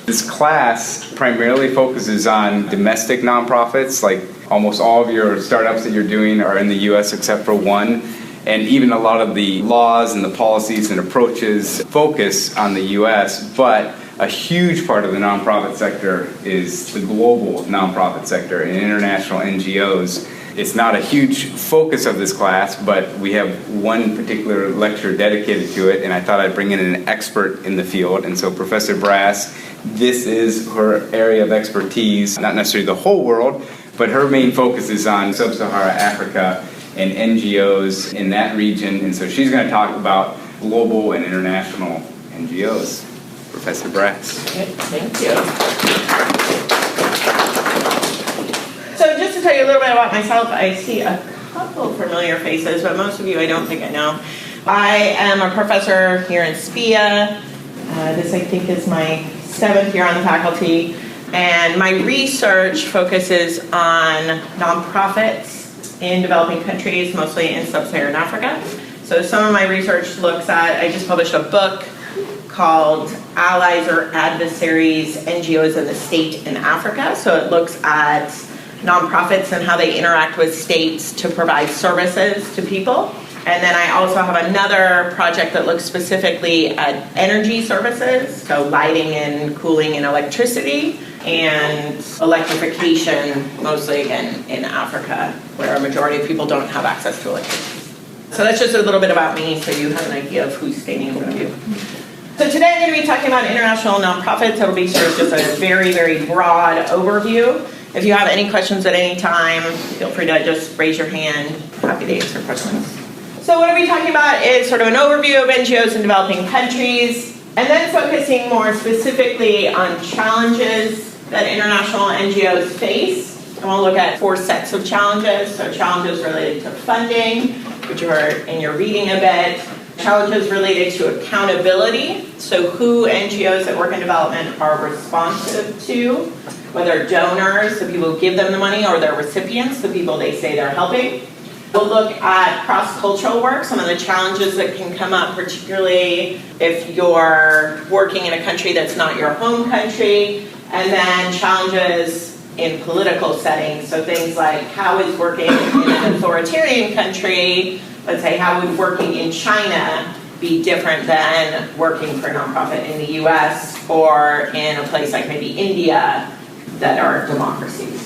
This class primarily focuses on domestic nonprofits, like almost all of your startups that you're doing are in the US except for one. And even a lot of the laws and the policies and approaches focus on the US, but a huge part of the nonprofit sector is the global nonprofit sector and international NGOs. It's not a huge focus of this class, but we have one particular lecture dedicated to it, and I thought I'd bring in an expert in the field. And so Professor Brass, this is her area of expertise, not necessarily the whole world, but her main focus is on sub-Saharan Africa and NGOs in that region. And so she's going to talk about global and international NGOs. Professor Brass. Thank you. So just to tell you a little bit about myself, I see a couple familiar faces, but most of you I don't think I know. I am a professor here in SPIA. This I think is my 7th year on the faculty. And my research focuses on nonprofits in developing countries, mostly in sub-Saharan Africa. So some of my research looks at, I just published a book called Allies or Adversaries, NGOs and the State in Africa. So it looks at nonprofits and how they interact with states to provide services to people. And then I also have another project that looks specifically at energy services, so lighting and cooling and electricity, and electrification, mostly again in Africa, where a majority of people don't have access to electricity. So that's just a little bit about me, so you have an idea of who's standing in front of you. So today I'm going to be talking about international nonprofits. It'll be sort of just a very, very broad overview. If you have any questions at any time, feel free to just raise your hand. Happy to answer questions. So what are we talking about is sort of an overview of NGOs in developing countries, and then focusing more specifically on challenges that international NGOs face. And we'll look at 4 sets of challenges. So challenges related to funding, which are in your reading a bit. Challenges related to accountability, so who NGOs that work in development are responsive to, whether donors, the people who give them the money, or their recipients, the people they say they're helping. We'll look at cross-cultural work, some of the challenges that can come up, particularly if you're working in a country that's not your home country, and then challenges in political settings, so things like how is working in an authoritarian country, let's say how would working in China be different than working for a nonprofit in the US or in a place like maybe India that are democracies.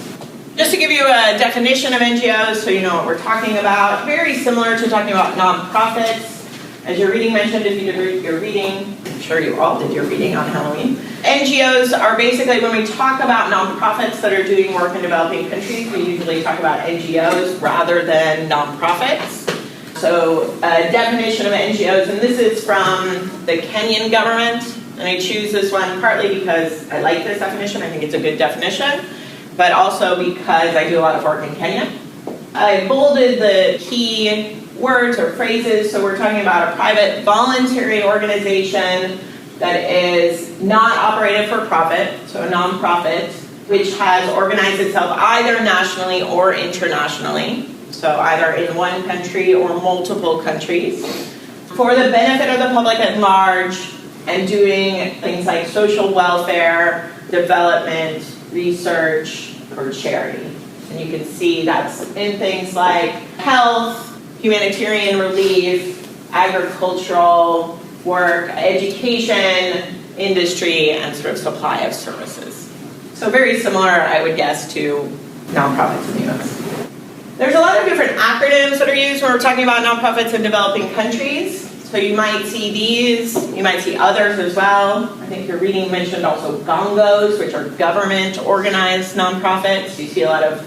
Just to give you a definition of NGOs so you know what we're talking about, very similar to talking about nonprofits. As your reading mentioned, if you did your reading, I'm sure you all did your reading on Halloween. NGOs are basically, when we talk about nonprofits that are doing work in developing countries, we usually talk about NGOs rather than nonprofits. So a definition of NGOs, and this is from the Kenyan government, and I choose this one partly because I like this definition, I think it's a good definition, but also because I do a lot of work in Kenya. I bolded the key words or phrases, so we're talking about a private voluntary organization that is not operated for profit, so a nonprofit, which has organized itself either nationally or internationally. So either in one country or multiple countries, for the benefit of the public at large and doing things like social welfare, development, research, or charity. And you can see that's in things like health, humanitarian relief, agricultural work, education, industry, and sort of supply of services. So very similar, I would guess, to nonprofits in the US. There's a lot of different acronyms that are used when we're talking about nonprofits in developing countries. So you might see these, you might see others as well. I think your reading mentioned also GONGOs, which are government-organized nonprofits. You see a lot of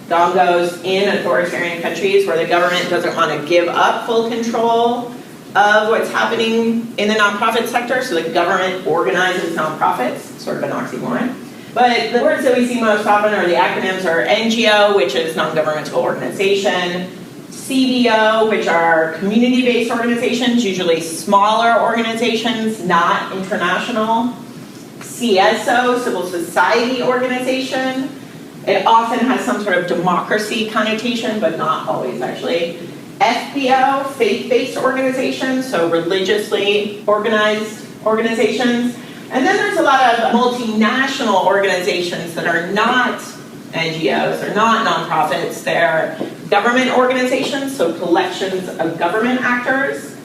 GONGOs in authoritarian countries where the government doesn't want to give up full control of what's happening in the nonprofit sector, so the government organizes nonprofits, sort of an oxymoron. But the words that we see most often, or the acronyms, are NGO, which is non-governmental organization, CBO, which are community-based organizations, usually smaller organizations, not international, CSO, civil society organization. It often has some sort of democracy connotation, but not always actually. FBO, faith-based organizations, so religiously organized organizations. And then there's a lot of multinational organizations that are not NGOs, they're not nonprofits, they're government organizations, so collections of government actors,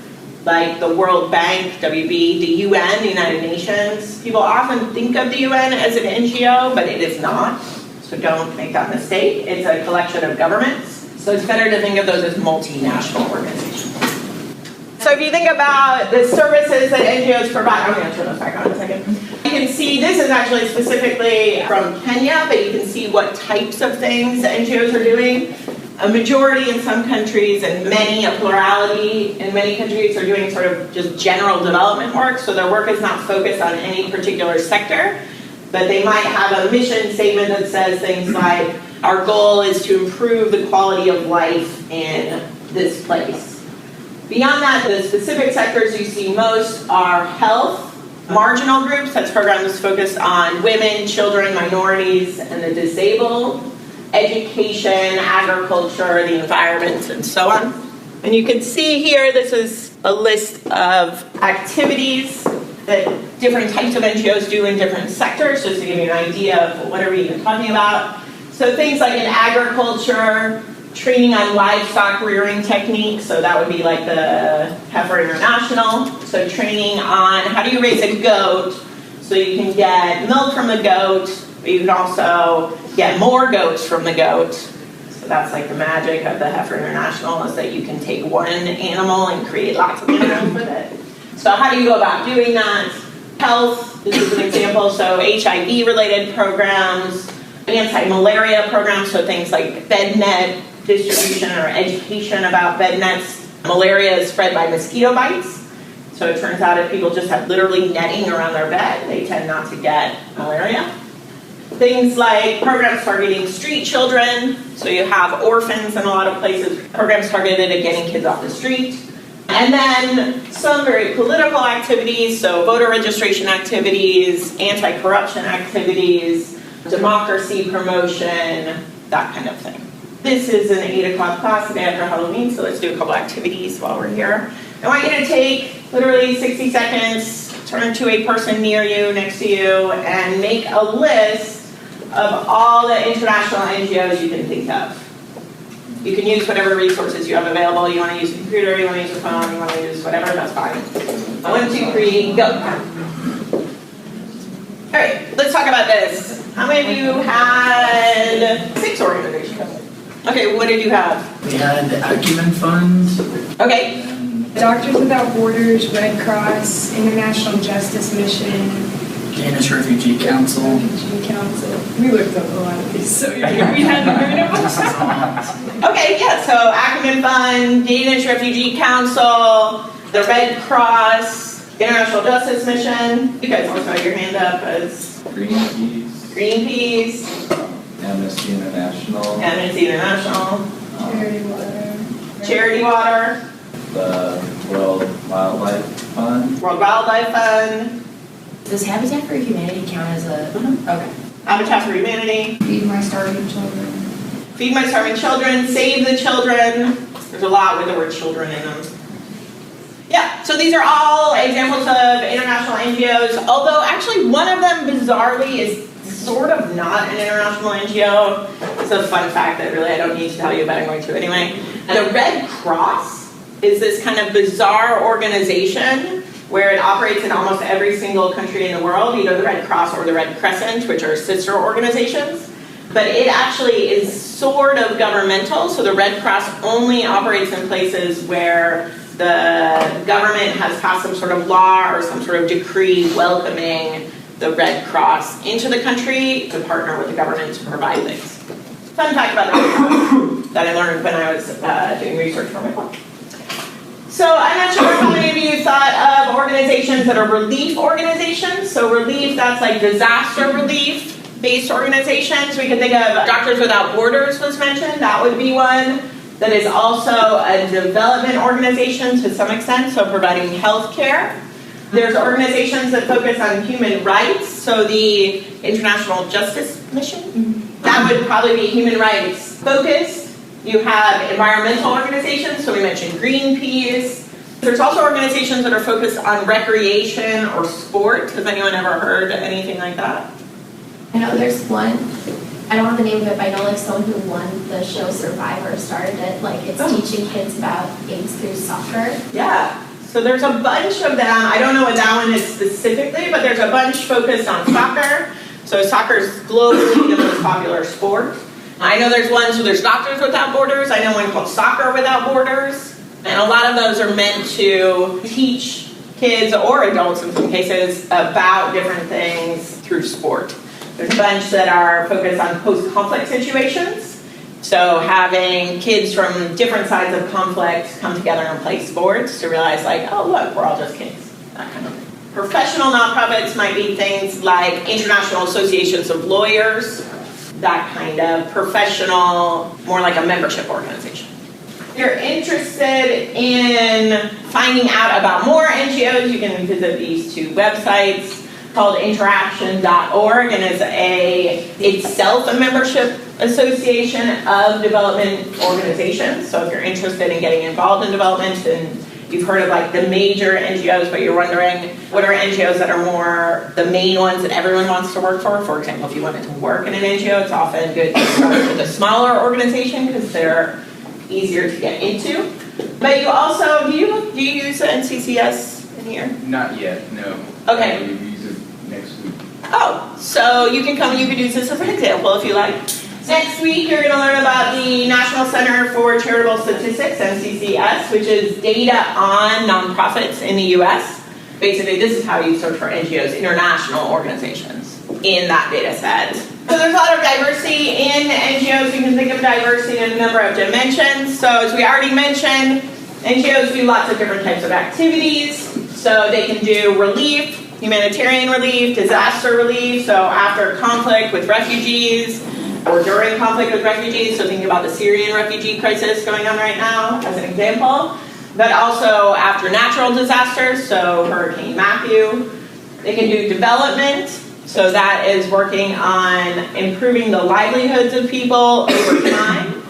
like the World Bank, WB, the UN, the United Nations. People often think of the UN as an NGO, but it is not, so don't make that mistake. It's a collection of governments, so it's better to think of those as multinational organizations. So if you think about the services that NGOs provide, I'm going to turn this back on in a second. You can see, this is actually specifically from Kenya, but you can see what types of things NGOs are doing. A majority in some countries and many, a plurality in many countries are doing sort of just general development work. So their work is not focused on any particular sector, but they might have a mission statement that says things like, our goal is to improve the quality of life in this place. Beyond that, the specific sectors you see most are health, marginal groups, that's programs focused on women, children, minorities, and the disabled, education, agriculture, the environment, and so on. And you can see here, this is a list of activities that different types of NGOs do in different sectors, just to give you an idea of what are we even talking about. So things like in agriculture, training on livestock rearing techniques, so that would be like the Heifer International. So training on how do you raise a goat so you can get milk from the goat, but you can also get more goats from the goat. So that's like the magic of the Heifer International, is that you can take one animal and create lots of animals with it. So how do you go about doing that? Health, this is an example, so HIV-related programs, anti-malaria programs, so things like bed net distribution or education about bed nets. Malaria is spread by mosquito bites. So it turns out if people just have literally netting around their bed, they tend not to get malaria. Things like programs targeting street children. So you have orphans in a lot of places, programs targeted at getting kids off the street. And then some very political activities, so voter registration activities, anti-corruption activities, democracy promotion, that kind of thing. This is an 8 o'clock class the day after Halloween, so let's do a couple activities while we're here. I want you to take literally 60 seconds, turn to a person near you, next to you, and make a list of all the international NGOs you can think of. You can use whatever resources you have available. You want to use a computer, you want to use a phone, you want to use whatever, that's fine. 1, 2, 3, go. All right, let's talk about this. How many of you had 6 organizations? Okay, what did you have? We had the Acumen Fund. Okay. Doctors Without Borders, Red Cross, International Justice Mission, Danish Refugee Council. Refugee Council. We looked up a lot of these, so we hadn't heard of them. Okay, yeah, so Acumen Fund, Danish Refugee Council, the Red Cross, International Justice Mission. You guys also have your hand up as Greenpeace, Amnesty International, Amnesty International, Charity Water, the World Wildlife Fund. World Wildlife Fund, Does Habitat for Humanity count as a... Okay. Habitat for Humanity, Feed My Starving Children. Feed My Starving Children, Save the Children. There's a lot with the word children in them. Yeah, so these are all examples of international NGOs, although actually one of them bizarrely is sort of not an international NGO. It's a fun fact that really I don't need to tell you, but I'm going to anyway. The Red Cross is this kind of bizarre organization where it operates in almost every single country in the world, either the Red Cross or the Red Crescent, which are sister organizations. But it actually is sort of governmental, so the Red Cross only operates in places where the government has passed some sort of law or some sort of decree welcoming the Red Cross into the country to partner with the government to provide things. Fun fact about the Red Cross that I learned when I was doing research for my book. So I'm not sure how many of you thought of organizations that are relief organizations. So relief, that's like disaster relief-based organizations. We can think of Doctors Without Borders was mentioned. That would be one. That is also a development organization to some extent, so providing health care. There's organizations that focus on human rights, so the International Justice Mission. That would probably be human rights focused. You have environmental organizations, so we mentioned Greenpeace, There's also organizations that are focused on recreation or sport. Has anyone ever heard anything like that? I know there's one, I don't know the name of it, but I know like someone who won the show Survivor started it. Like it's teaching kids about AIDS through soccer. Yeah. So there's a bunch of them. I don't know what that one is specifically, but there's a bunch focused on soccer. So soccer is globally the most popular sport. I know there's one, so there's Doctors Without Borders. I know one called Soccer Without Borders. And a lot of those are meant to teach kids or adults in some cases about different things through sport. There's a bunch that are focused on post-conflict situations. So having kids from different sides of conflict come together and play sports to realize like, oh look, we're all just kids, that kind of thing. Professional nonprofits might be things like International Associations of Lawyers, that kind of professional, more like a membership organization. If you're interested in finding out about more NGOs, you can visit these two websites called interaction.org, and is itself a membership association of development organizations. So if you're interested in getting involved in development and you've heard of like the major NGOs, but you're wondering what are NGOs that are more the main ones that everyone wants to work for. For example, if you wanted to work in an NGO, it's often good to start with a smaller organization because they're easier to get into. But you also, do you use the NCCS in here? Not yet, no. Okay. We use it next week. Oh, so you can come, you can use this as an example if you like. Next week, you're going to learn about the National Center for Charitable Statistics, NCCS, which is data on nonprofits in the U.S. Basically, this is how you search for NGOs, international organizations, in that data set. So there's a lot of diversity in NGOs. You can think of diversity in a number of dimensions. So as we already mentioned, NGOs do lots of different types of activities. So they can do relief, humanitarian relief, disaster relief, so after conflict with refugees, or during conflict with refugees, so thinking about the Syrian refugee crisis going on right now as an example, but also after natural disasters, so Hurricane Matthew. They can do development, so that is working on improving the livelihoods of people over time.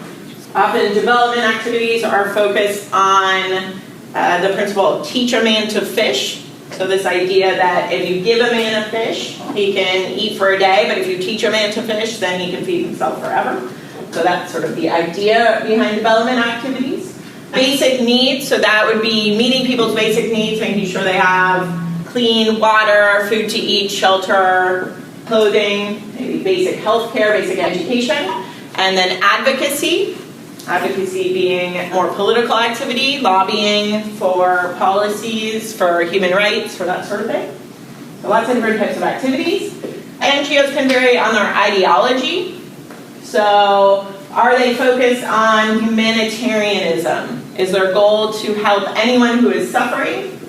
Often development activities are focused on the principle of teach a man to fish. So this idea that if you give a man a fish, he can eat for a day, but if you teach a man to fish, then he can feed himself forever. So that's sort of the idea behind development activities. Basic needs, so that would be meeting people's basic needs, making sure they have clean water, food to eat, shelter, clothing, maybe basic health care, basic education. And then advocacy. Advocacy being more political activity, lobbying for policies, for human rights, for that sort of thing. So lots of different types of activities. NGOs can vary on their ideology. So are they focused on humanitarianism? Is their goal to help anyone who is suffering?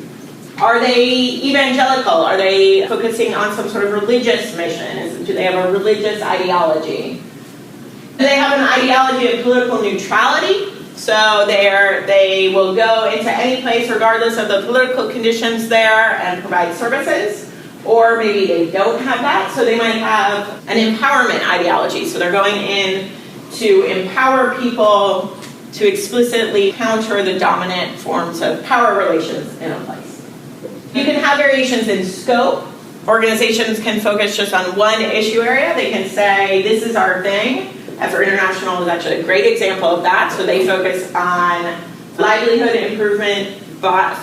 Are they evangelical? Are they focusing on some sort of religious mission? Do they have a religious ideology? They have an ideology of political neutrality, so they will go into any place regardless of the political conditions there and provide services, or maybe they don't have that, so they might have an empowerment ideology, so they're going in to empower people to explicitly counter the dominant forms of power relations in a place. You can have variations in scope. Organizations can focus just on one issue area. They can say, this is our thing. Effort International is actually a great example of that. So they focus on livelihood improvement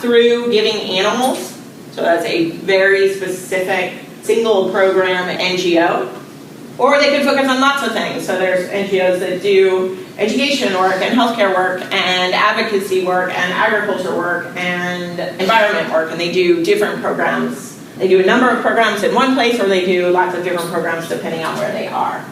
through giving animals. So that's a very specific single program NGO. Or they could focus on lots of things. So there's NGOs that do education work and healthcare work and advocacy work and agriculture work and environment work. And they do different programs. They do a number of programs in one place, or they do lots of different programs depending on where they are.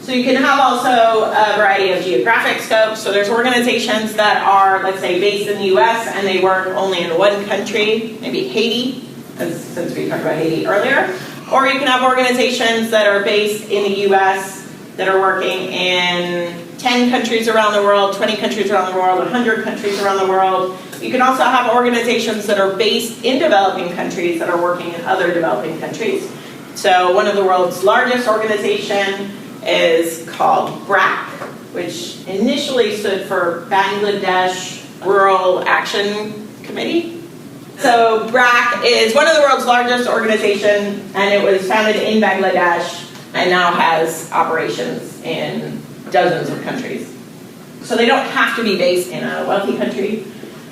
So you can have also a variety of geographic scopes. So there's organizations that are, let's say, based in the US and they work only in one country, maybe Haiti, since we talked about Haiti earlier. Or you can have organizations that are based in the US that are working in 10 countries around the world, 20 countries around the world, 100 countries around the world. You can also have organizations that are based in developing countries that are working in other developing countries. So one of the world's largest organizations is called BRAC, which initially stood for Bangladesh Rural Action committee. So BRAC is one of the world's largest organizations, and it was founded in Bangladesh and now has operations in dozens of countries. So they don't have to be based in a wealthy country.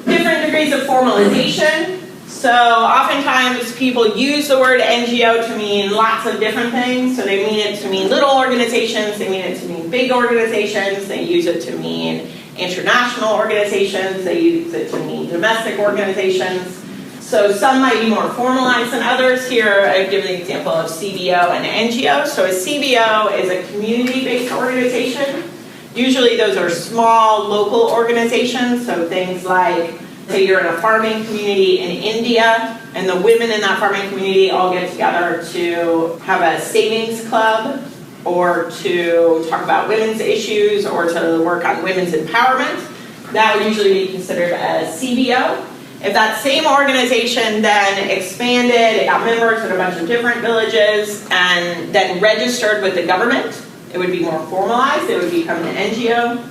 Different degrees of formalization. So oftentimes people use the word NGO to mean lots of different things. So they mean it to mean little organizations, they mean it to mean big organizations, they use it to mean international organizations, they use it to mean domestic organizations. So some might be more formalized than others. Here I've given the example of CBO and NGO. So a CBO is a community-based organization. Usually those are small local organizations, so things like, say you're in a farming community in India, and the women in that farming community all get together to have a savings club, or to talk about women's issues, or to work on women's empowerment. That would usually be considered a CBO. If that same organization then expanded, it got members in a bunch of different villages, and then registered with the government, it would be more formalized, it would become an NGO.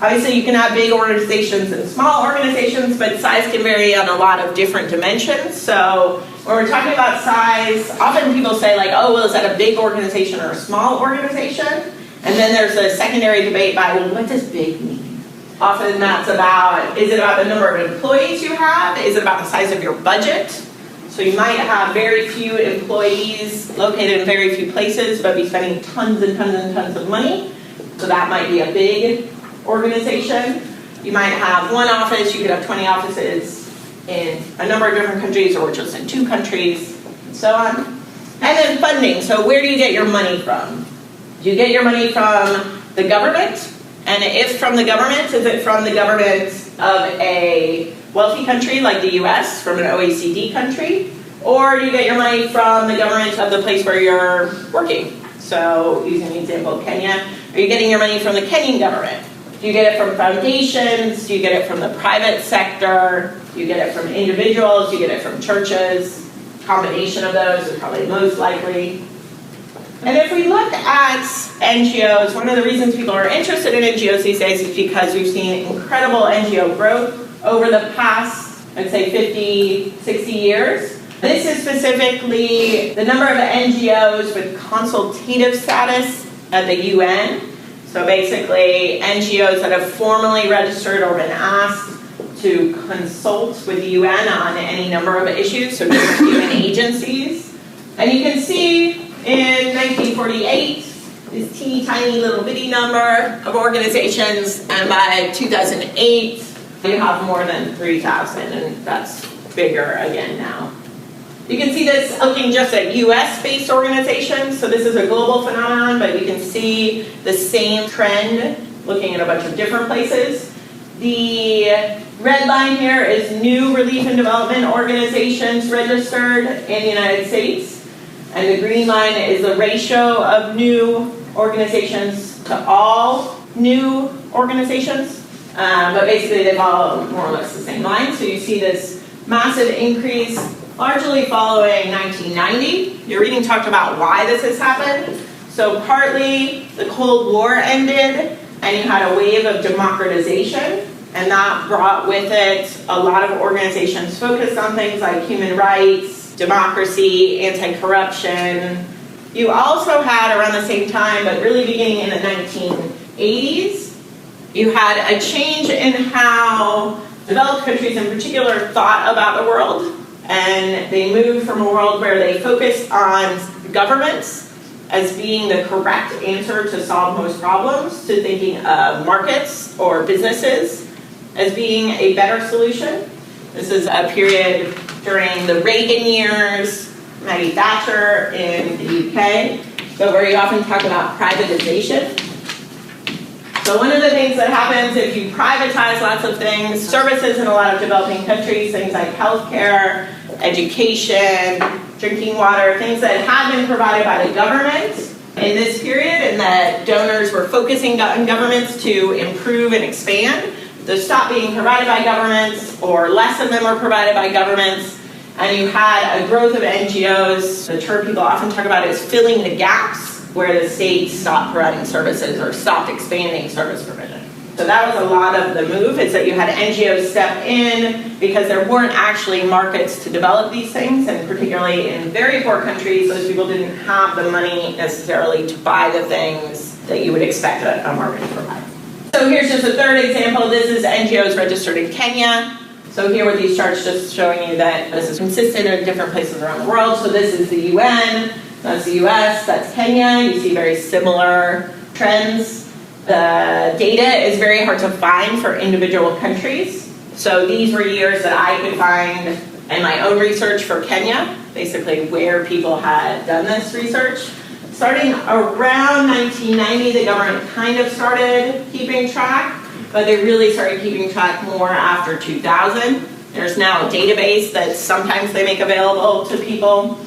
Obviously you can have big organizations and small organizations, but size can vary on a lot of different dimensions. So when we're talking about size, often people say like, oh, well, is that a big organization or a small organization? And then there's a secondary debate by, well, what does big mean? Often that's about, is it about the number of employees you have? Is it about the size of your budget? So you might have very few employees located in very few places, but be spending tons and tons and tons of money. So that might be a big organization. You might have one office, you could have 20 offices in a number of different countries, or just in 2 countries, and so on. And then funding. So where do you get your money from? Do you get your money from the government? And if from the government, is it from the government of a wealthy country like the US, from an OECD country? Or do you get your money from the government of the place where you're working? So using the example of Kenya, are you getting your money from the Kenyan government? Do you get it from foundations? Do you get it from the private sector? Do you get it from individuals? Do you get it from churches? Combination of those is probably most likely. And if we look at NGOs, one of the reasons people are interested in NGOs these days is because we've seen incredible NGO growth over the past, I'd say 50, 60 years. This is specifically the number of NGOs with consultative status at the UN. So basically NGOs that have formally registered or been asked to consult with the UN on any number of issues, so different UN agencies. And you can see in 1948, this teeny tiny little bitty number of organizations, and by 2008, you have more than 3,000, and that's bigger again now. You can see this looking just at US-based organizations, so this is a global phenomenon, but you can see the same trend looking at a bunch of different places. The red line here is new relief and development organizations registered in the United States. And the green line is the ratio of new organizations to all new organizations. But basically they follow more or less the same line. So you see this massive increase largely following 1990. Your reading talked about why this has happened. So partly the Cold War ended and you had a wave of democratization. And that brought with it a lot of organizations focused on things like human rights, democracy, anti-corruption. You also had around the same time, but really beginning in the 1980s, you had a change in how developed countries in particular thought about the world. And they moved from a world where they focused on governments as being the correct answer to solve most problems, to thinking of markets or businesses as being a better solution. This is a period during the Reagan years, Maggie Thatcher in the UK, so where you often talk about privatization. So one of the things that happens if you privatize lots of things, services in a lot of developing countries, things like healthcare, education, drinking water, things that had been provided by the government in this period and that donors were focusing on governments to improve and expand. Those stopped being provided by governments, or less of them were provided by governments, and you had a growth of NGOs. The term people often talk about is filling the gaps where the state stopped providing services or stopped expanding service provision. So that was a lot of the move, is that you had NGOs step in because there weren't actually markets to develop these things, and particularly in very poor countries, those people didn't have the money necessarily to buy the things that you would expect a market to provide. So here's just a third example. This is NGOs registered in Kenya. So here with these charts just showing you that this is consistent in different places around the world. So this is the UN, that's the US, that's Kenya. You see very similar trends. The data is very hard to find for individual countries. So these were years that I could find in my own research for Kenya, basically where people had done this research. Starting around 1990, the government kind of started keeping track, but they really started keeping track more after 2000. There's now a database that sometimes they make available to people.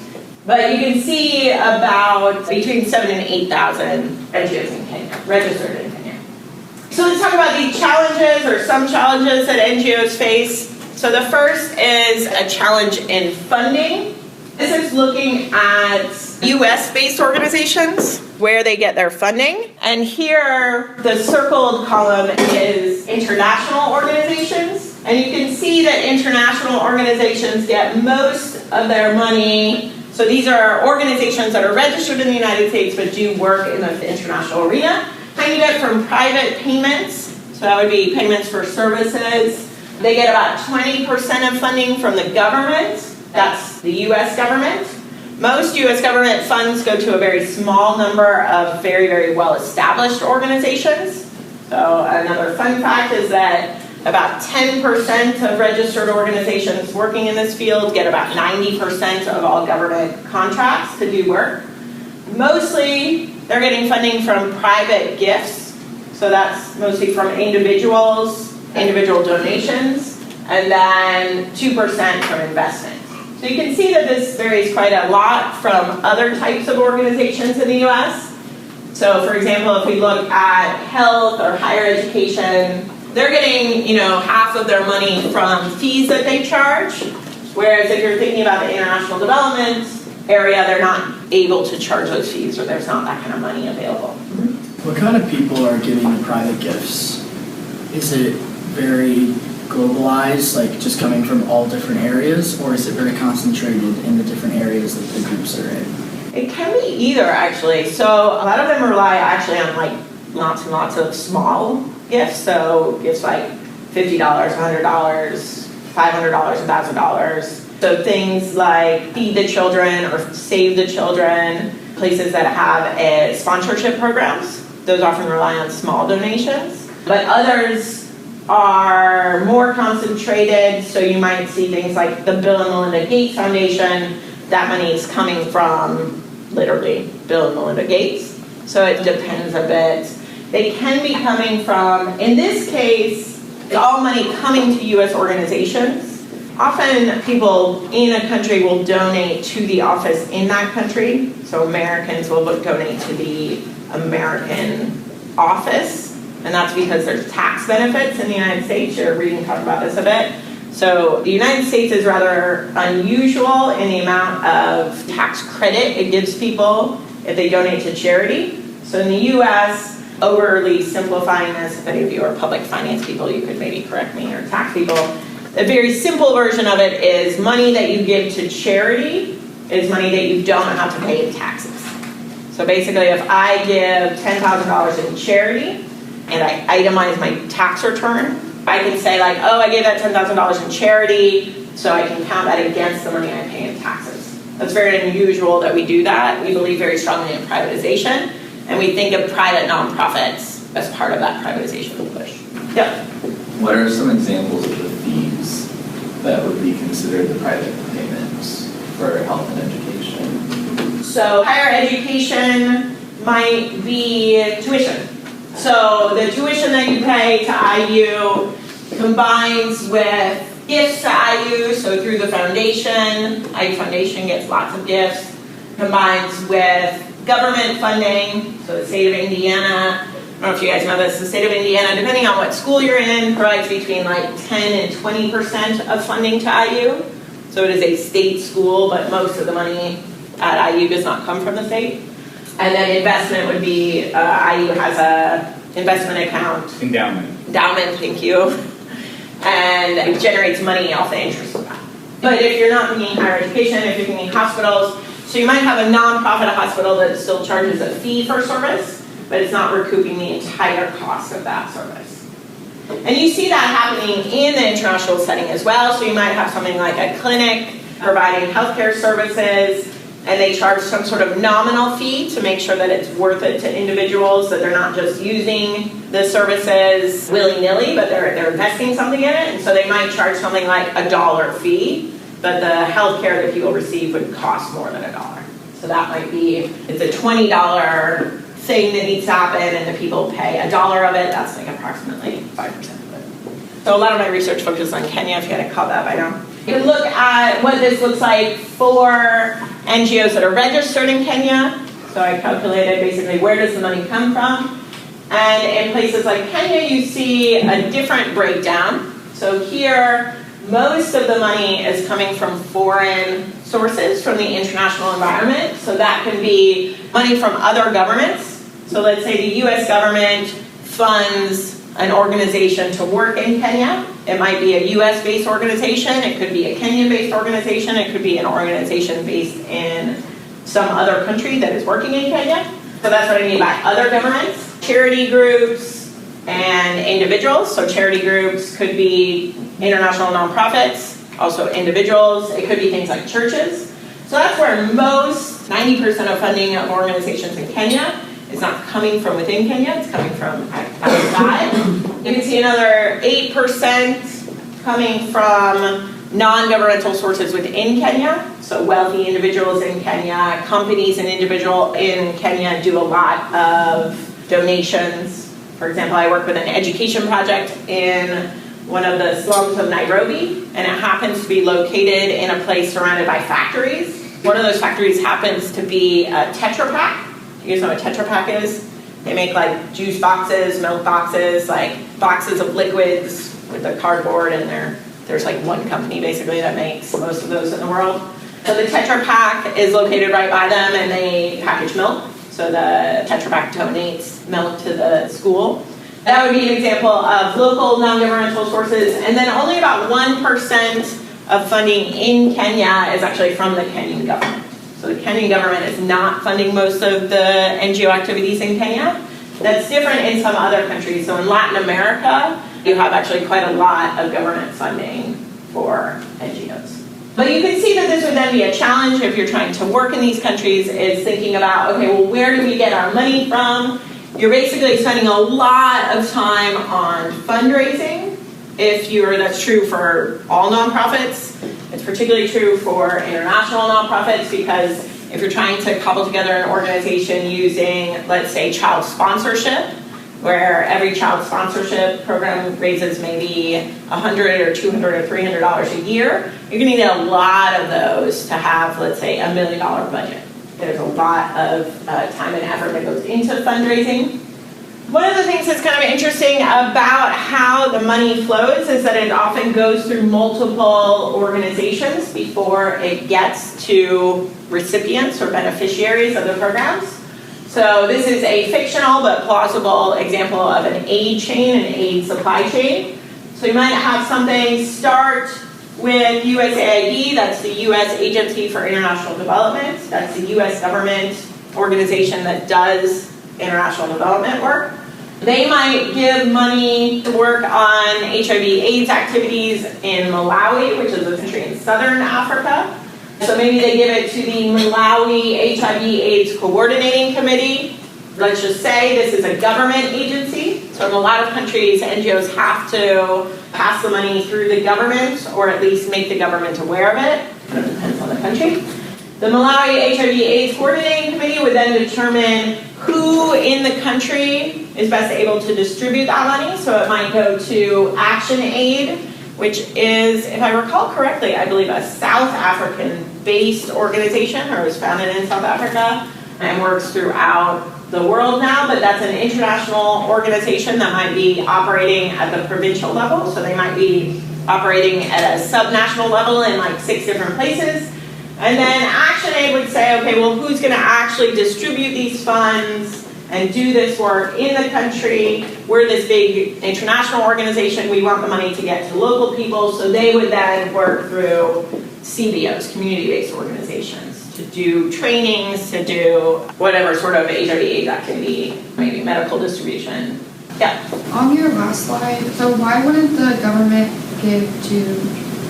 But you can see about between 7,000 and 8,000 NGOs in Kenya, registered in Kenya. So let's talk about the challenges, or some challenges that NGOs face. So the first is a challenge in funding. This is looking at US-based organizations, where they get their funding. And here, the circled column is international organizations. And you can see that international organizations get most of their money. So these are organizations that are registered in the United States but do work in the international arena. Kind of get from private payments. So that would be payments for services. They get about 20% of funding from the government. That's the US government. Most US government funds go to a very small number of very, very well-established organizations. So another fun fact is that about 10% of registered organizations working in this field get about 90% of all government contracts to do work. Mostly, they're getting funding from private gifts. So that's mostly from individuals, individual donations, and then 2% from investment. So you can see that this varies quite a lot from other types of organizations in the US. So for example, if we look at health or higher education, they're getting, half of their money from fees that they charge. Whereas if you're thinking about the international development area, they're not able to charge those fees, or there's not that kind of money available. What kind of people are giving the private gifts? Is it very globalized, like just coming from all different areas, or is it very concentrated in the different areas that the groups are in? It can be either, actually. So a lot of them rely actually on lots and lots of small gifts. So gifts like $50, $100, $500, $1,000. So things like Feed the Children or Save the Children, places that have sponsorship programs, those often rely on small donations. But others are more concentrated, so you might see things like the Bill and Melinda Gates Foundation. That money is coming from literally Bill and Melinda Gates. So it depends a bit. They can be coming from, in this case, it's all money coming to US organizations. Often people in a country will donate to the office in that country. So Americans will donate to the American office. And that's because there's tax benefits in the United States. You're reading talk about this a bit. So the United States is rather unusual in the amount of tax credit it gives people if they donate to charity. So in the US, overly simplifying this, if any of you are public finance people, you could maybe correct me, or tax people. A very simple version of it is money that you give to charity is money that you don't have to pay in taxes. So basically, if I give $10,000 in charity and I itemize my tax return, I can say I gave that $10,000 in charity, so I can count that against the money I pay in taxes. That's very unusual that we do that. We believe very strongly in privatization, and we think of private nonprofits as part of that privatization push. Yep. What are some examples of the fees that would be considered the private payments for health and education? So higher education might be tuition. So the tuition that you pay to IU combines with gifts to IU, so through the foundation, IU Foundation gets lots of gifts, combines with government funding, so the state of Indiana, I don't know if you guys know this, the state of Indiana, depending on what school you're in, provides between 10 and 20% of funding to IU. So it is a state school, but most of the money at IU does not come from the state. And then investment would be, IU has investment account, Endowment, thank you, and it generates money off the interest of that. But if you're not thinking higher education, if you're thinking hospitals, so you might have a nonprofit hospital that still charges a fee for service, but it's not recouping the entire cost of that service. And you see that happening in the international setting as well. So you might have something like a clinic providing healthcare services, and they charge some sort of nominal fee to make sure that it's worth it to individuals, that they're not just using the services willy-nilly, but they're investing something in it. And so they might charge something like $1 fee, but the healthcare that people receive would cost more than $1. So that might be, it's a $20 thing that needs to happen, and the people pay $1 of it. That's like approximately 5% of it. So a lot of my research focuses on Kenya, if you hadn't caught that by now. You can look at what this looks like for NGOs that are registered in Kenya. So I calculated basically where does the money come from. And in places like Kenya, you see a different breakdown. So here, most of the money is coming from foreign sources, from the international environment. So that can be money from other governments. So let's say the US government funds an organization to work in Kenya. It might be a US-based organization, it could be a Kenyan-based organization, it could be an organization based in some other country that is working in Kenya. So that's what I mean by other governments. Charity groups and individuals. So charity groups could be international nonprofits, also individuals. It could be things like churches. So that's where most, 90% of funding of organizations in Kenya is not coming from within Kenya, it's coming from outside. You can see another 8% coming from non-governmental sources within Kenya. So wealthy individuals in Kenya, companies and individuals in Kenya do a lot of donations. For example, I work with an education project in one of the slums of Nairobi, and it happens to be located in a place surrounded by factories. One of those factories happens to be a Tetra Pak. You guys know what Tetra Pak is? They make like juice boxes, milk boxes, like boxes of liquids with the cardboard, and there's like one company basically that makes most of those in the world. So the Tetra Pak is located right by them, and they package milk. So the Tetra Pak donates milk to the school. That would be an example of local non-governmental sources. And then only about 1% of funding in Kenya is actually from the Kenyan government. So the Kenyan government is not funding most of the NGO activities in Kenya. That's different in some other countries. So in Latin America, you have actually quite a lot of government funding for NGOs. But you can see that this would then be a challenge if you're trying to work in these countries, is thinking about, okay, well, where do we get our money from? You're basically spending a lot of time on fundraising. That's true for all nonprofits. It's particularly true for international nonprofits, because if you're trying to cobble together an organization using, let's say, child sponsorship, where every child sponsorship program raises maybe $100 or $200 or $300 a year, you're going to need a lot of those to have, let's say, $1 million budget. There's a lot of time and effort that goes into fundraising. One of the things that's kind of interesting about how the money flows is that it often goes through multiple organizations before it gets to recipients or beneficiaries of the programs. So this is a fictional but plausible example of an aid chain, an aid supply chain. So you might have something start with USAID, that's the US Agency for International Development. That's the US government organization that does international development work. They might give money to work on HIV/AIDS activities in Malawi, which is a country in southern Africa. So maybe they give it to the Malawi HIV/AIDS Coordinating Committee. Let's just say this is a government agency. So in a lot of countries, NGOs have to pass the money through the government, or at least make the government aware of it. Kind of depends on the country. The Malawi HIV/AIDS Coordinating Committee would then determine who in the country is best able to distribute that money. So it might go to Action Aid, which is, if I recall correctly, I believe a South African-based organization, or was founded in South Africa, and works throughout the world now, but that's an international organization that might be operating at the provincial level. So they might be operating at a subnational level in like 6 different places. And then Action Aid would say, okay, well, who's going to actually distribute these funds and do this work in the country. We're this big international organization. We want the money to get to local people, so they would then work through CBOs, community-based organizations, to do trainings, to do whatever sort of HIV/AIDS activity, maybe medical distribution. Yeah. On your last slide, so why wouldn't the government give to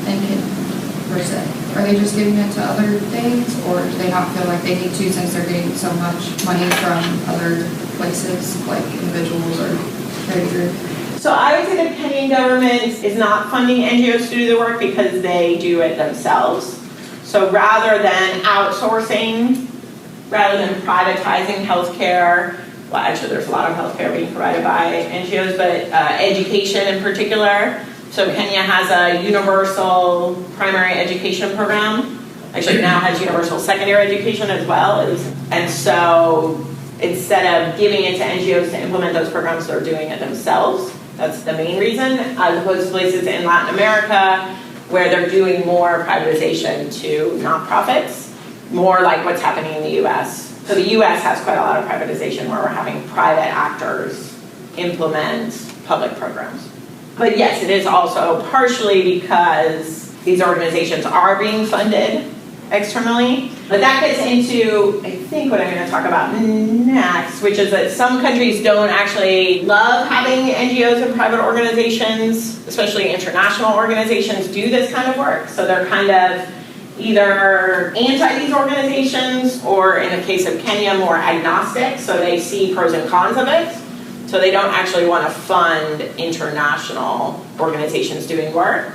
NKID per se? Are they just giving it to other things, or do they not feel like they need to since they're getting so much money from other places, like individuals or charity groups? So I would say the Kenyan government is not funding NGOs to do the work because they do it themselves. So rather than outsourcing, rather than privatizing healthcare, well, actually there's a lot of healthcare being provided by NGOs, but education in particular. So Kenya has a universal primary education program. Actually now has universal secondary education as well. And so instead of giving it to NGOs to implement those programs, they're doing it themselves. That's the main reason, as opposed to places in Latin America where they're doing more privatization to nonprofits, more like what's happening in the US. So the US has quite a lot of privatization where we're having private actors implement public programs. But yes, it is also partially because these organizations are being funded externally. But that gets into, I think, what I'm going to talk about next, which is that some countries don't actually love having NGOs and private organizations, especially international organizations, do this kind of work. So they're kind of either anti these organizations, or in the case of Kenya, more agnostic, so they see pros and cons of it. So they don't actually want to fund international organizations doing work.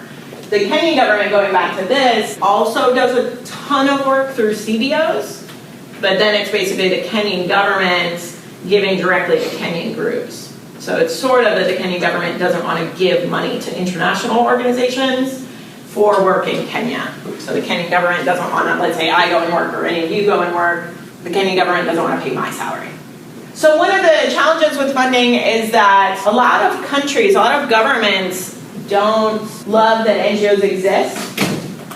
The Kenyan government, going back to this, also does a ton of work through CBOs, but then it's basically the Kenyan government giving directly to Kenyan groups. So it's sort of that the Kenyan government doesn't want to give money to international organizations for work in Kenya. So the Kenyan government doesn't want to, let's say I go and work or any of you go and work, the Kenyan government doesn't want to pay my salary. So one of the challenges with funding is that a lot of countries, a lot of governments don't love that NGOs exist,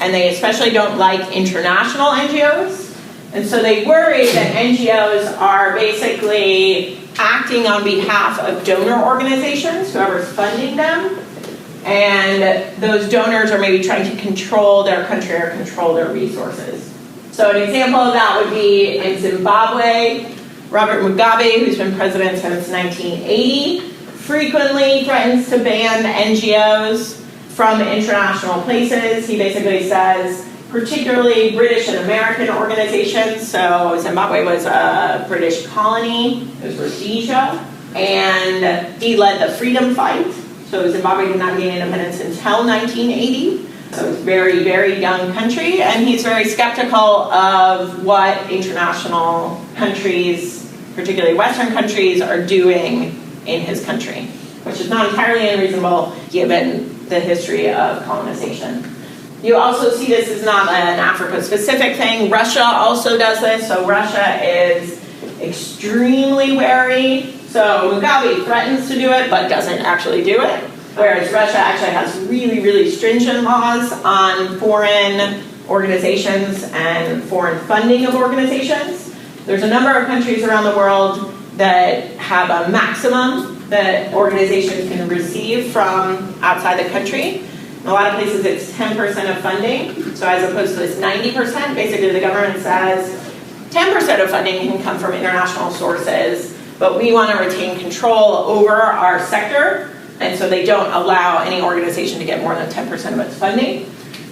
and they especially don't like international NGOs. And so they worry that NGOs are basically acting on behalf of donor organizations, whoever's funding them, and those donors are maybe trying to control their country or control their resources. So an example of that would be in Zimbabwe. Robert Mugabe, who's been president since 1980, frequently threatens to ban NGOs from international places. He basically says, particularly British and American organizations, so Zimbabwe was a British colony, it was Rhodesia, and he led the freedom fight. So Zimbabwe did not gain independence until 1980. So it's a very, very young country, and he's very skeptical of what international countries, particularly Western countries, are doing in his country, which is not entirely unreasonable given the history of colonization. You also see this is not an Africa-specific thing. Russia also does this. So Russia is extremely wary. So Mugabe threatens to do it, but doesn't actually do it. Whereas Russia actually has really, really stringent laws on foreign organizations and foreign funding of organizations. There's a number of countries around the world that have a maximum that organizations can receive from outside the country. In a lot of places it's 10% of funding. So as opposed to this 90%, basically the government says 10% of funding can come from international sources, but we want to retain control over our sector. And so they don't allow any organization to get more than 10% of its funding.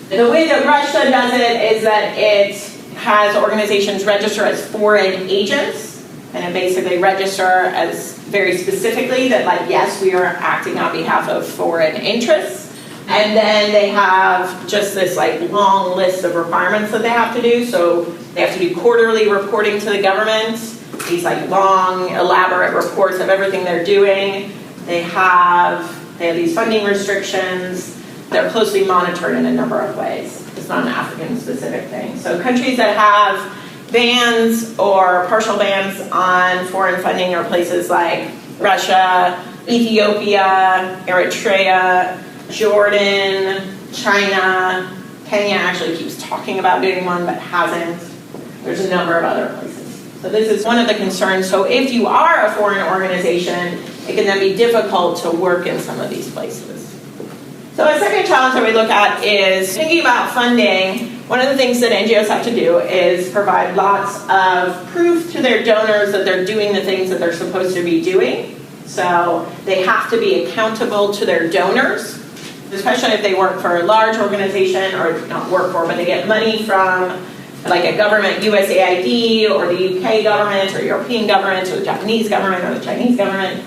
The way that Russia does it is that it has organizations register as foreign agents, and it basically register as very specifically that, like, yes, we are acting on behalf of foreign interests. And then they have just this like long list of requirements that they have to do. So they have to do quarterly reporting to the government, these like long, elaborate reports of everything they're doing. They have these funding restrictions. They're closely monitored in a number of ways. It's not an African-specific thing. So countries that have bans or partial bans on foreign funding are places like Russia, Ethiopia, Eritrea, Jordan, China. Kenya actually keeps talking about doing one but hasn't. There's a number of other places. So this is one of the concerns. So if you are a foreign organization, it can then be difficult to work in some of these places. So a second challenge that we look at is thinking about funding. One of the things that NGOs have to do is provide lots of proof to their donors that they're doing the things that they're supposed to be doing. So they have to be accountable to their donors, especially if they work for a large organization, or not work for, but they get money from like a government, USAID, or the UK government, or European government, or the Japanese government, or the Chinese government.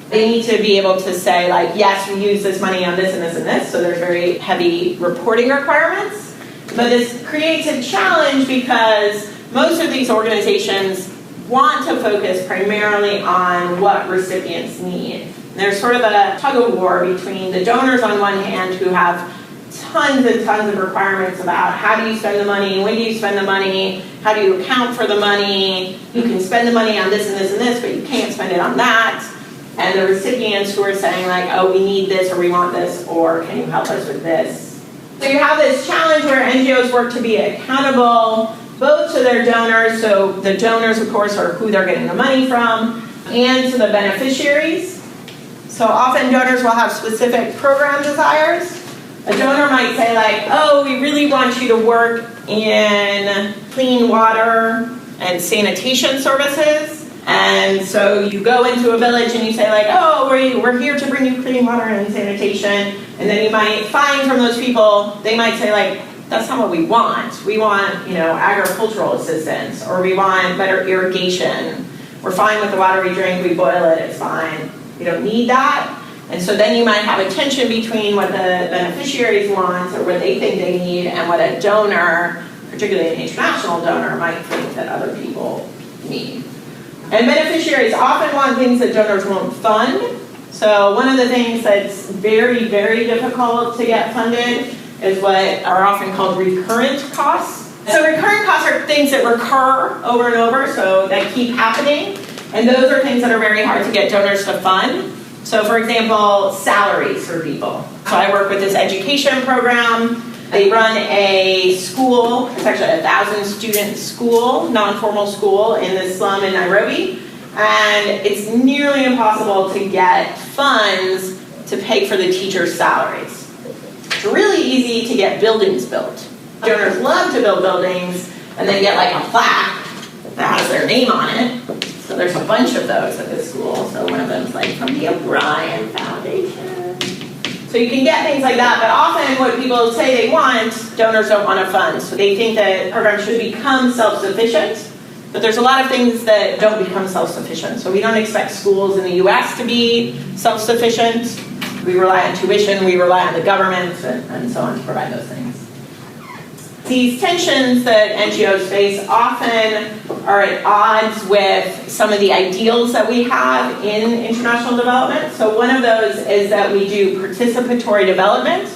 They need to be able to say, like, yes, we use this money on this and this and this, so there's very heavy reporting requirements. But this creates a challenge because most of these organizations want to focus primarily on what recipients need. And there's sort of a tug of war between the donors on one hand, who have tons and tons of requirements about how do you spend the money, when do you spend the money, how do you account for the money, you can spend the money on this and this and this, but you can't spend it on that. And the recipients who are saying, like, oh, we need this, or we want this, or can you help us with this? So you have this challenge where NGOs work to be accountable both to their donors, so the donors, of course, are who they're getting the money from, and to the beneficiaries. So often donors will have specific program desires. A donor might say, like, oh, we really want you to work in clean water and sanitation services. And so you go into a village and you say, like, oh, we're here to bring you clean water and sanitation. And then you might find from those people, they might say, like, that's not what we want. We want, agricultural assistance, or we want better irrigation. We're fine with the water we drink, we boil it, it's fine. We don't need that. And so then you might have a tension between what the beneficiaries want, or what they think they need, and what a donor, particularly an international donor, might think that other people need. And beneficiaries often want things that donors won't fund. So one of the things that's very, very difficult to get funded is what are often called recurrent costs. So recurrent costs are things that recur over and over, so that keep happening. And those are things that are very hard to get donors to fund. So for example, salaries for people. So I work with this education program. They run a school, it's actually a 1,000-student school, non-formal school in the slum in Nairobi. And it's nearly impossible to get funds to pay for the teachers' salaries. It's really easy to get buildings built. Donors love to build buildings and then get like a plaque that has their name on it. So there's a bunch of those at this school. So one of them is like from the O'Brien Foundation. So you can get things like that, but often what people say they want, donors don't want to fund. So they think that programs should become self-sufficient, but there's a lot of things that don't become self-sufficient. So we don't expect schools in the US to be self-sufficient. We rely on tuition, we rely on the government, and so on to provide those things. These tensions that NGOs face often are at odds with some of the ideals that we have in international development. So one of those is that we do participatory development.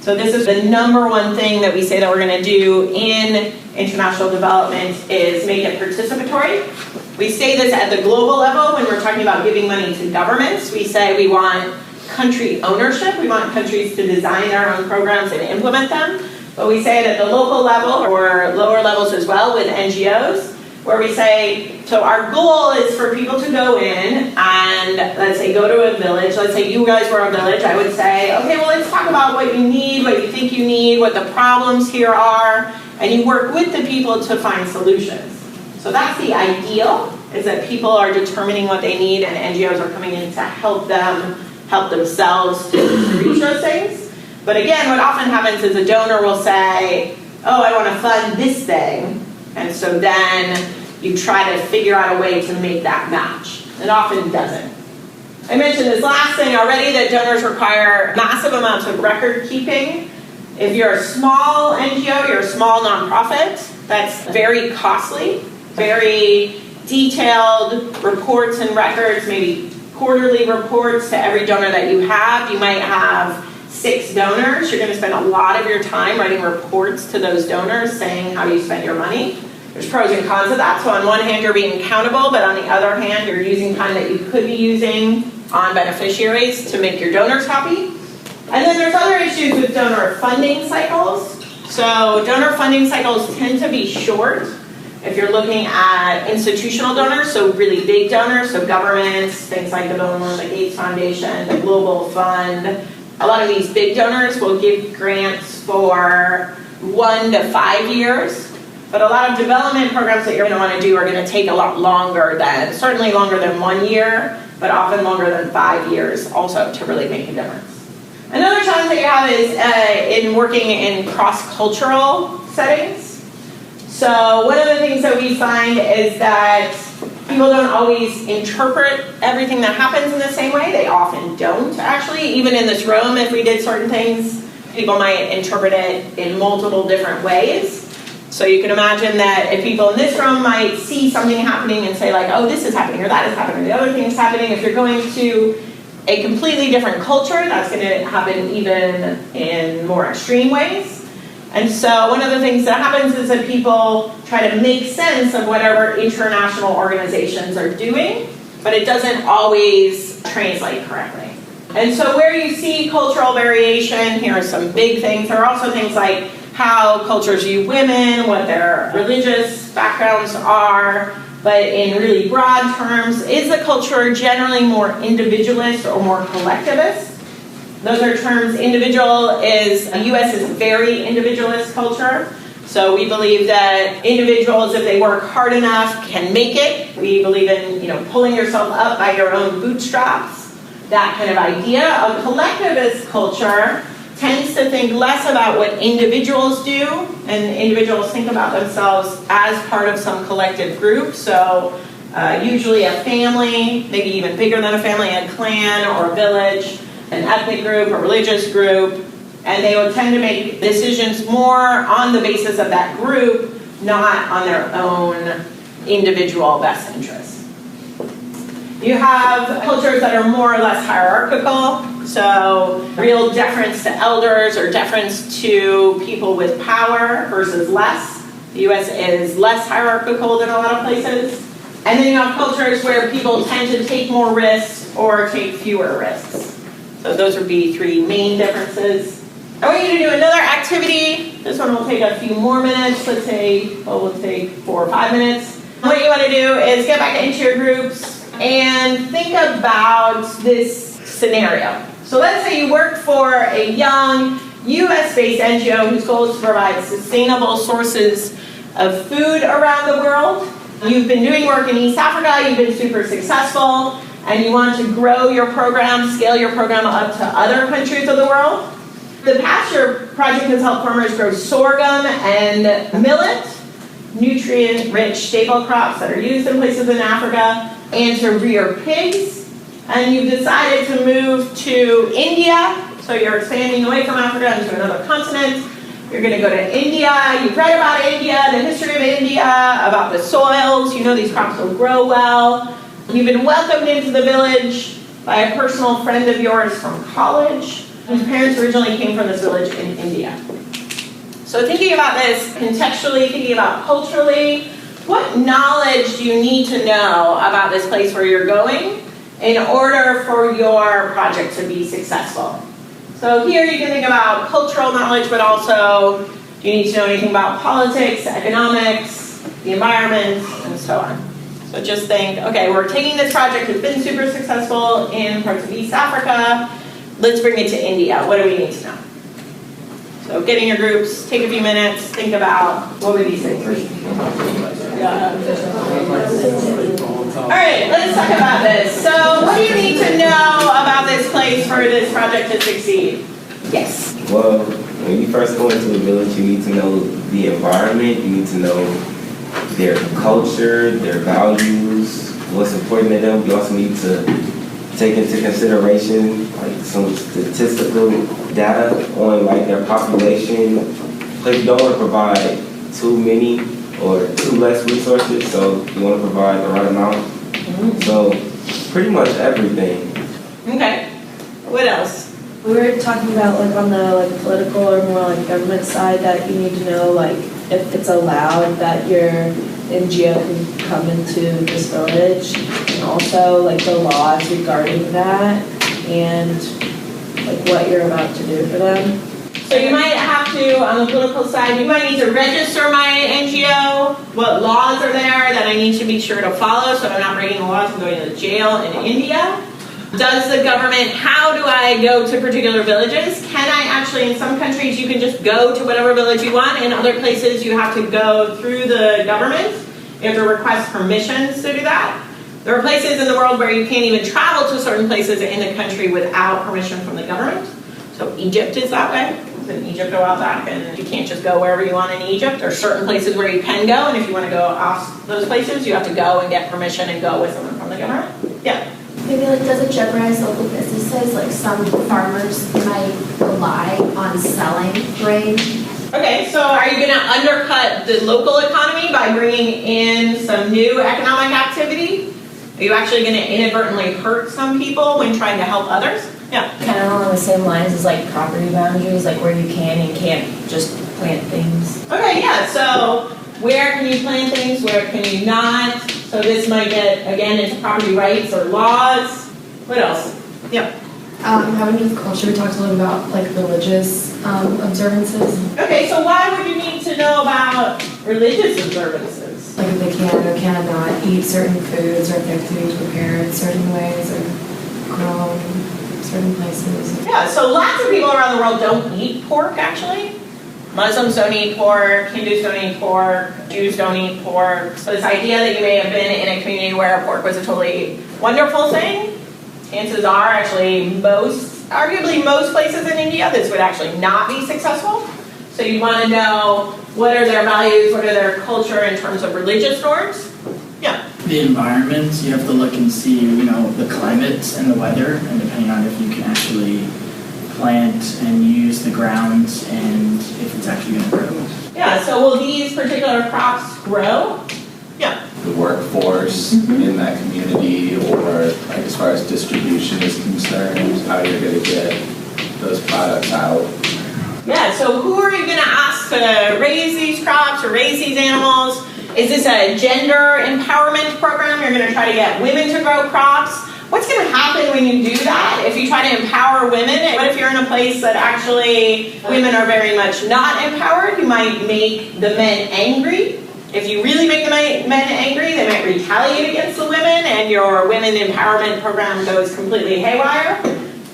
So this is the number one thing that we say that we're going to do in international development is make it participatory. We say this at the global level when we're talking about giving money to governments. We say we want country ownership. We want countries to design their own programs and implement them. But we say it at the local level or lower levels as well with NGOs, where we say, so our goal is for people to go in and let's say go to a village. Let's say you guys were a village. I would say, okay, well, let's talk about what you need, what you think you need, what the problems here are, and you work with the people to find solutions. So that's the ideal, is that people are determining what they need and NGOs are coming in to help them help themselves to reach those things. But again, what often happens is a donor will say, oh, I want to fund this thing. And so then you try to figure out a way to make that match. It often doesn't. I mentioned this last thing already, that donors require massive amounts of record keeping. If you're a small NGO, you're a small nonprofit, that's very costly. Very detailed reports and records, maybe quarterly reports to every donor that you have. You might have 6 donors. You're going to spend a lot of your time writing reports to those donors saying how you spend your money. There's pros and cons of that. So on one hand, you're being accountable, but on the other hand, you're using time that you could be using on beneficiaries to make your donors happy. And then there's other issues with donor funding cycles. So donor funding cycles tend to be short. If you're looking at institutional donors, so really big donors, so governments, things like the Bill and Melinda Gates Foundation, the Global Fund, a lot of these big donors will give grants for 1 to 5 years. But a lot of development programs that you're going to want to do are going to take a lot longer than, certainly longer than 1 year, but often longer than 5 years also to really make a difference. Another challenge that you have is in working in cross-cultural settings. So one of the things that we find is that people don't always interpret everything that happens in the same way. They often don't, actually. Even in this room, if we did certain things, people might interpret it in multiple different ways. So you can imagine that if people in this room might see something happening and say like, oh, this is happening, or that is happening, or the other thing is happening, if you're going to a completely different culture, that's going to happen even in more extreme ways. And so one of the things that happens is that people try to make sense of whatever international organizations are doing, but it doesn't always translate correctly. And so where you see cultural variation, here are some big things. There are also things like how cultures view women, what their religious backgrounds are, but in really broad terms, is the culture generally more individualist or more collectivist? Those are terms. Individual is, the US is a very individualist culture. So we believe that individuals, if they work hard enough, can make it. We believe in, pulling yourself up by your own bootstraps, that kind of idea. A collectivist culture tends to think less about what individuals do, and individuals think about themselves as part of some collective group. So usually a family, maybe even bigger than a family, a clan or a village, an ethnic group, a religious group, and they would tend to make decisions more on the basis of that group, not on their own individual best interests. You have cultures that are more or less hierarchical, so real deference to elders or deference to people with power versus less. The US is less hierarchical than a lot of places. And then you have cultures where people tend to take more risks or take fewer risks. So those would be 3 main differences. I want you to do another activity. This one will take a few more minutes. We'll take 4 or 5 minutes. What you want to do is get back into your groups and think about this scenario. So let's say you work for a young US-based NGO whose goal is to provide sustainable sources of food around the world. You've been doing work in East Africa, you've been super successful, and you want to grow your program, scale your program up to other countries of the world. The Pasture Project has helped farmers grow sorghum and millet, nutrient-rich staple crops that are used in places in Africa, and to rear pigs. And you've decided to move to India, so you're expanding away from Africa into another continent. You're going to go to India. You've read about India, the history of India, about the soils. You know these crops will grow well. You've been welcomed into the village by a personal friend of yours from college, whose parents originally came from this village in India. So thinking about this contextually, thinking about culturally, what knowledge do you need to know about this place where you're going in order for your project to be successful? So here you can think about cultural knowledge, but also you need to know anything about politics, economics, the environment, and so on. So just think, okay, we're taking this project that's been super successful in parts of East Africa. Let's bring it to India. What do we need to know? So get in your groups, take a few minutes, think about what would these things be. All right, let's talk about this. So what do you need to know about this place for this project to succeed? Yes? Well, when you first go into a village, you need to know the environment, you need to know their culture, their values, what's important to them. You also need to take into consideration like some statistical data on like their population. Because you don't want to provide too many or too less resources, so you want to provide the right amount. So pretty much everything. Okay. What else? We were talking about like on the like political or more like government side that you need to know like if it's allowed that your NGO can come into this village, and also like the laws regarding that and like what you're about to do for them. So you might have to, on the political side, you might need to register my NGO, what laws are there that I need to be sure to follow so I'm not breaking the laws and going to jail in India. Does the government, how do I go to particular villages? Can I actually, in some countries, you can just go to whatever village you want. In other places, you have to go through the government. You have to request permissions to do that. There are places in the world where you can't even travel to certain places in the country without permission from the government. So Egypt is that way. I was in Egypt a while back, and you can't just go wherever you want in Egypt. There are certain places where you can go, and if you want to go off those places, you have to go and get permission and go with someone from the government. Yeah. Maybe like, does it jeopardize local businesses? Like some farmers might rely on selling grain. Okay, so are you going to undercut the local economy by bringing in some new economic activity? Are you actually going to inadvertently hurt some people when trying to help others? Yeah. Kind of along the same lines as like property boundaries, like where you can and can't just plant things. Okay, yeah, so where can you plant things, where can you not? So this might get, again, into property rights or laws. What else? Yeah. Having to do with culture, we talked a little about like religious observances. Okay, so why would you need to know about religious observances? Like if they can or cannot eat certain foods, or if their food's prepared certain ways or grown certain places. Yeah, so lots of people around the world don't eat pork, actually. Muslims don't eat pork, Hindus don't eat pork, Jews don't eat pork. So this idea that you may have been in a community where pork was a totally wonderful thing, chances are actually arguably most places in India, this would actually not be successful. So you want to know what are their values, what are their culture in terms of religious norms. Yeah. The environment, you have to look and see, the climate and the weather, and depending on if you can actually plant and use the ground and if it's actually going to grow. Yeah, so will these particular crops grow? Yeah. The workforce in that community, or like as far as distribution is concerned, how you're going to get those products out. Yeah, so who are you going to ask to raise these crops or raise these animals? Is this a gender empowerment program? You're going to try to get women to grow crops? What's going to happen when you do that? If you try to empower women, what if you're in a place that actually women are very much not empowered? You might make the men angry. If you really make the men angry, they might retaliate against the women, and your women empowerment program goes completely haywire,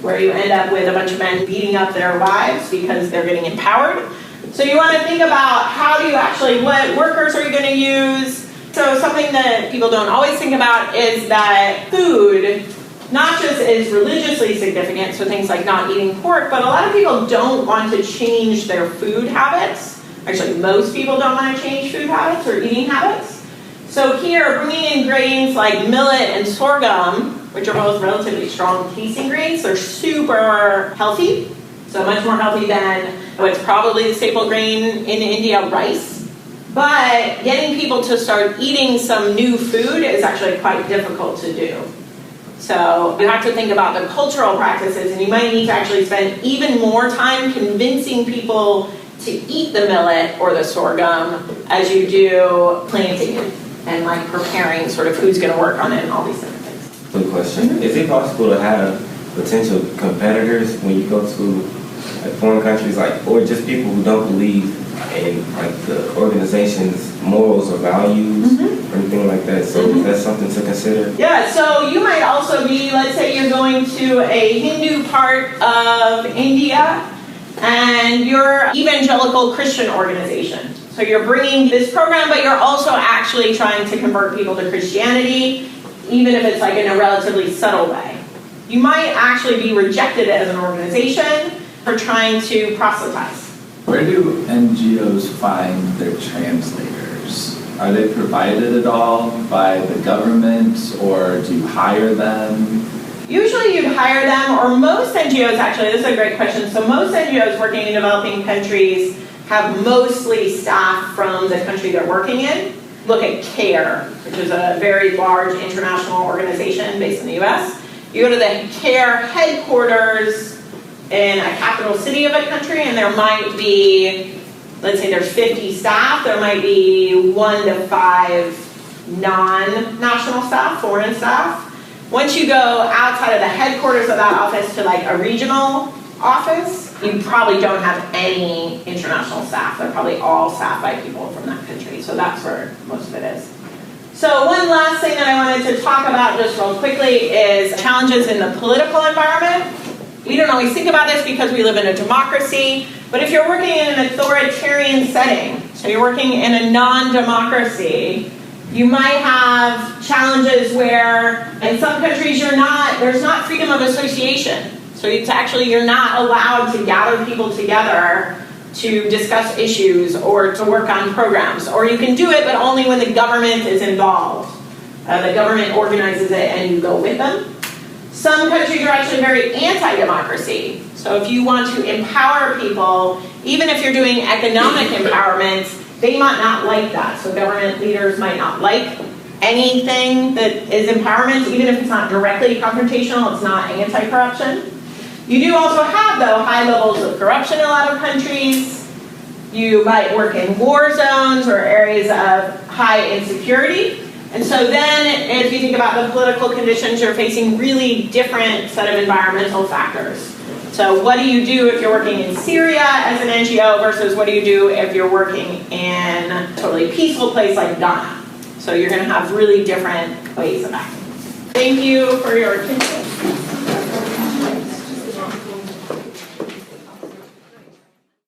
where you end up with a bunch of men beating up their wives because they're getting empowered. So you want to think about how do you actually, what workers are you going to use? So something that people don't always think about is that food not just is religiously significant, so things like not eating pork, but a lot of people don't want to change their food habits. Actually, most people don't want to change food habits or eating habits. So here, bringing in grains like millet and sorghum, which are both relatively strong tasting grains, they're super healthy, so much more healthy than what's probably the staple grain in India, rice. But getting people to start eating some new food is actually quite difficult to do. So you have to think about the cultural practices, and you might need to actually spend even more time convincing people to eat the millet or the sorghum as you do planting it and like preparing sort of who's going to work on it and all these different things. Good question. Is it possible to have potential competitors when you go to foreign countries, or just people who don't believe in the organization's morals or values or anything like that? So is that something to consider? Yeah, so you might also be, let's say you're going to a Hindu part of India and you're evangelical Christian organization. So you're bringing this program, but you're also actually trying to convert people to Christianity, even if it's in a relatively subtle way. You might actually be rejected as an organization for trying to proselytize. Where do NGOs find their translators? Are they provided at all by the government, or do you hire them? Usually you'd hire them, or most NGOs actually, this is a great question, so most NGOs working in developing countries have mostly staff from the country they're working in. Look at CARE, which is a very large international organization based in the US. You go to the CARE headquarters in a capital city of a country, and there might be, let's say there's 50 staff, there might be 1 to 5 non-national staff, foreign staff. Once you go outside of the headquarters of that office to a regional office, you probably don't have any international staff. They're probably all staffed by people from that country. So that's where most of it is. So one last thing that I wanted to talk about just real quickly is challenges in the political environment. We don't always think about this because we live in a democracy, but if you're working in an authoritarian setting, so you're working in a non-democracy, you might have challenges where in some countries there's not freedom of association. So you're not allowed to gather people together to discuss issues or to work on programs. Or you can do it, but only when the government is involved. The government organizes it and you go with them. Some countries are actually very anti-democracy. So if you want to empower people, even if you're doing economic empowerment, they might not like that. So government leaders might not like anything that is empowerment, even if it's not directly confrontational, it's not anti-corruption. You do also have, though, high levels of corruption in a lot of countries. You might work in war zones or areas of high insecurity. And so then, if you think about the political conditions, you're facing really different set of environmental factors. So what do you do if you're working in Syria as an NGO versus what do you do if you're working in a totally peaceful place like Ghana? So you're going to have really different ways of acting. Thank you for your attention.